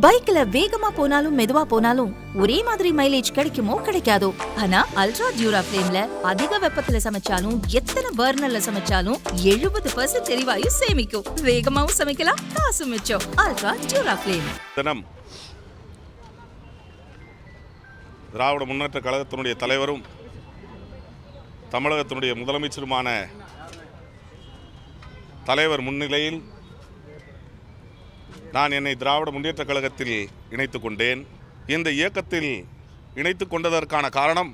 பைக்ல வேகமா போனாலும் மெதுவா போனாலும் ஒரே மாதிரி மைலேஜ் கிடைக்குமோ கிடைக்காதோ? ஆனா அல்ட்ரா டியூரா ஃப்ளேம்ல அதிக வெப்பத்துல சமைச்சாலும் எத்தனை பர்னர்ல சமைச்சாலும் 70% எரிவாயு சேமிக்கும். வேகமாவும் சமைக்கலாம், காசு மிச்சம். Ultra டியூரா flame. திராவிட முன்னேற்ற கழகத்தினுடைய தலைவரும் தமிழகத்தினுடைய முதலமைச்சருமான தலைவர் முன்னிலையில் நான் என்னை திராவிட முன்னேற்ற கழகத்தில் இணைத்து கொண்டேன். இந்த இயக்கத்தில் இணைத்து கொண்டதற்கான காரணம்,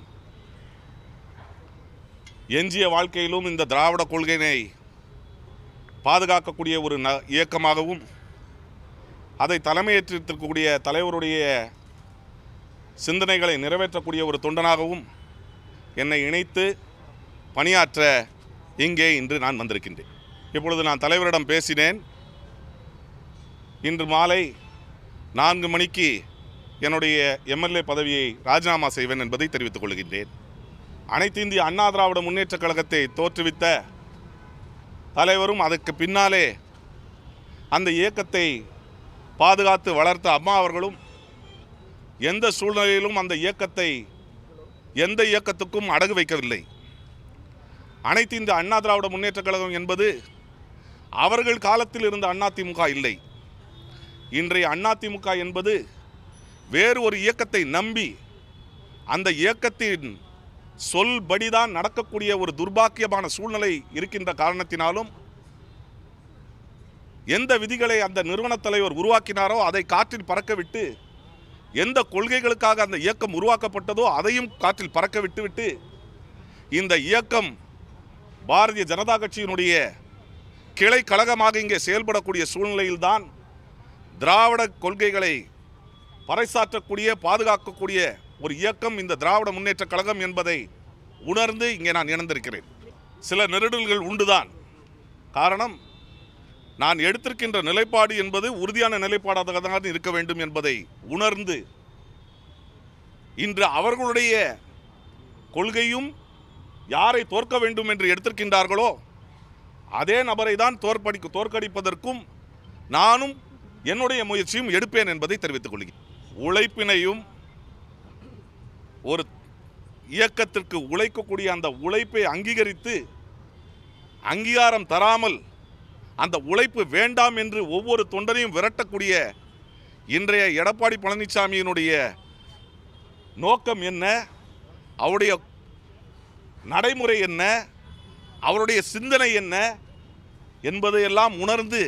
எஞ்சிய வாழ்க்கையிலும் இந்த திராவிட கொள்கையினை பாதுகாக்கக்கூடிய ஒரு இயக்கமாகவும் அதை தலைமையேற்றிருக்கக்கூடிய தலைவருடைய சிந்தனைகளை நிறைவேற்றக்கூடிய ஒரு தொண்டனாகவும் என்னை இணைத்து பணியாற்ற இங்கே இன்று நான் வந்திருக்கின்றேன். இப்பொழுது நான் தலைவரிடம் பேசினேன். இன்று மாலை 4 மணிக்கு என்னுடைய எம்எல்ஏ பதவியை ராஜினாமா செய்வேன் என்பதை தெரிவித்துக் கொள்கின்றேன். அனைத்து இந்திய அண்ணா திராவிட முன்னேற்ற கழகத்தை தோற்றுவித்த தலைவரும் அதற்கு பின்னாலே அந்த இயக்கத்தை பாதுகாத்து வளர்த்த அம்மா அவர்களும் எந்த சூழ்நிலையிலும் அந்த இயக்கத்தை எந்த இயக்கத்துக்கும் அடகு வைக்கவில்லை. அனைத்து இந்திய அண்ணா திராவிட முன்னேற்ற கழகம் என்பது அவர்கள் காலத்தில் இருந்த அதிமுக இல்லை. இன்றைய அதிமுக என்பது வேறு ஒரு இயக்கத்தை நம்பி அந்த இயக்கத்தின் சொல்படிதான் நடக்கக்கூடிய ஒரு துர்பாக்கியமான சூழ்நிலை இருக்கின்ற காரணத்தினாலும் எந்த விதிகளை அந்த நிறுவன தலைவர் உருவாக்கினாரோ அதை காற்றில் பறக்கவிட்டு, எந்த கொள்கைகளுக்காக அந்த இயக்கம் உருவாக்கப்பட்டதோ அதையும் காற்றில் பறக்க விட்டுவிட்டு இந்த இயக்கம் பாரதிய ஜனதா கட்சியினுடைய கிளை கழகமாக இங்கே செயல்படக்கூடிய சூழ்நிலையில்தான் திராவிட கொள்கைகளை பறைசாற்றக்கூடிய பாதுகாக்கக்கூடிய ஒரு இயக்கம் இந்த திராவிட முன்னேற்ற கழகம் என்பதை உணர்ந்து இங்கே நான் இணைந்திருக்கிறேன். சில நெருடல்கள் உண்டுதான். காரணம், நான் எடுத்திருக்கின்ற நிலைப்பாடு என்பது உறுதியான நிலைப்பாடாக தான் இருக்க வேண்டும் என்பதை உணர்ந்து இன்று அவர்களுடைய கொள்கையும் யாரை தோற்க வேண்டும் என்று எடுத்திருக்கின்றார்களோ அதே நபரை தான் தோற்கடிப்பதற்கும் நானும் என்னுடைய முயற்சியும் எடுப்பேன் என்பதை தெரிவித்துக் கொள்கிறேன். உழைப்பினையும் ஒரு இயக்கத்திற்கு உழைக்கக்கூடிய அந்த உழைப்பை அங்கீகரித்து அங்கீகாரம் தராமல் அந்த உழைப்பு வேண்டாம் என்று ஒவ்வொரு தொண்டனையும் விரட்டக்கூடிய இன்றைய எடப்பாடி பழனிசாமியினுடைய நோக்கம் என்ன, அவருடைய நடைமுறை என்ன, அவருடைய சிந்தனை என்ன என்பதையெல்லாம் உணர்ந்து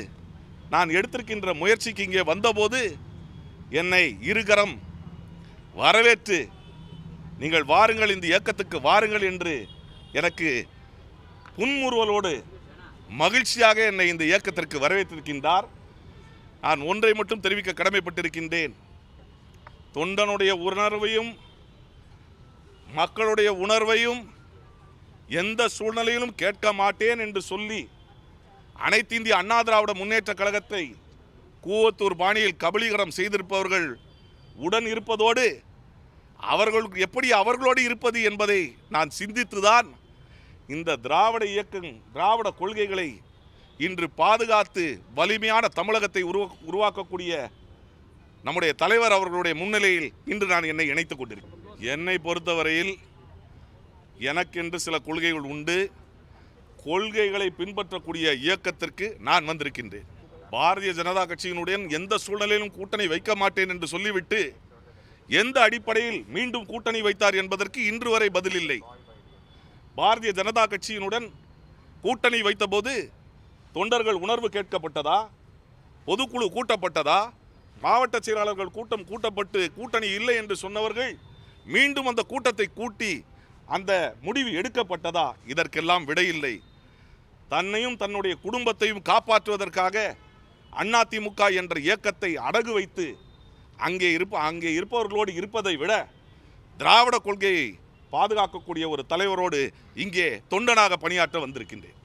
நான் எடுத்திருக்கின்ற முயற்சிக்கு இங்கே வந்தபோது என்னை இருகரம் வரவேற்று நீங்கள் வாருங்கள், இந்த இயக்கத்துக்கு வாருங்கள் என்று எனக்கு புன்முறுவலோடு மகிழ்ச்சியாக என்னை இந்த இயக்கத்திற்கு வரவேற்றிருக்கின்றார். நான் ஒன்றை மட்டும் தெரிவிக்க கடமைப்பட்டிருக்கின்றேன். தொண்டனுடைய உணர்வையும் மக்களுடைய உணர்வையும் எந்த சூழ்நிலையிலும் கேட்க மாட்டேன் என்று சொல்லி அனைத்து இந்திய அண்ணா திராவிட முன்னேற்ற கழகத்தை கூவத்தூர் பாணியில் கபலீகரம் செய்திருப்பவர்கள் உடன் இருப்பதோடு அவர்களுக்கு எப்படி அவர்களோடு இருப்பது என்பதை நான் சிந்தித்துதான் இந்த திராவிட இயக்கம் திராவிட கொள்கைகளை இன்று பாதுகாத்து வலிமையான தமிழகத்தை உருவாக்கக்கூடிய நம்முடைய தலைவர் அவர்களுடைய முன்னிலையில் இன்று நான் என்னை இணைத்துக் கொண்டிருக்கிறேன். என்னை பொறுத்தவரையில் எனக்கென்று சில கொள்கைகள் உண்டு. கொள்கைகளை பின்பற்றக்கூடிய இயக்கத்திற்கு நான் வந்திருக்கின்றேன். பாரதிய ஜனதா கட்சியினுடன் எந்த சூழ்நிலையிலும் கூட்டணி வைக்க மாட்டேன் என்று சொல்லிவிட்டு எந்த அடிப்படையில் மீண்டும் கூட்டணி வைத்தார் என்பதற்கு இன்று வரை பதில் இல்லை. பாரதிய ஜனதா கட்சியினுடன் கூட்டணி வைத்தபோது தொண்டர்கள் உணர்வு கேட்கப்பட்டதா, பொதுக்குழு கூட்டப்பட்டதா, மாவட்ட செயலாளர்கள் கூட்டப்பட்டு கூட்டணி இல்லை என்று சொன்னவர்கள் மீண்டும் அந்த கூட்டத்தை கூட்டி அந்த முடிவு எடுக்கப்பட்டதா? இதற்கெல்லாம் விடையில்லை. தன்னையும் தன்னுடைய குடும்பத்தையும் காப்பாற்றுவதற்காக அதிமுக என்ற இயக்கத்தை அடகு வைத்து அங்கே இருப்பவர்களோடு இருப்பதை விட திராவிட கொள்கையை பாதுகாக்கக்கூடிய ஒரு தலைவரோடு இங்கே தொண்டனாக பணியாற்ற வந்திருக்கின்றேன்.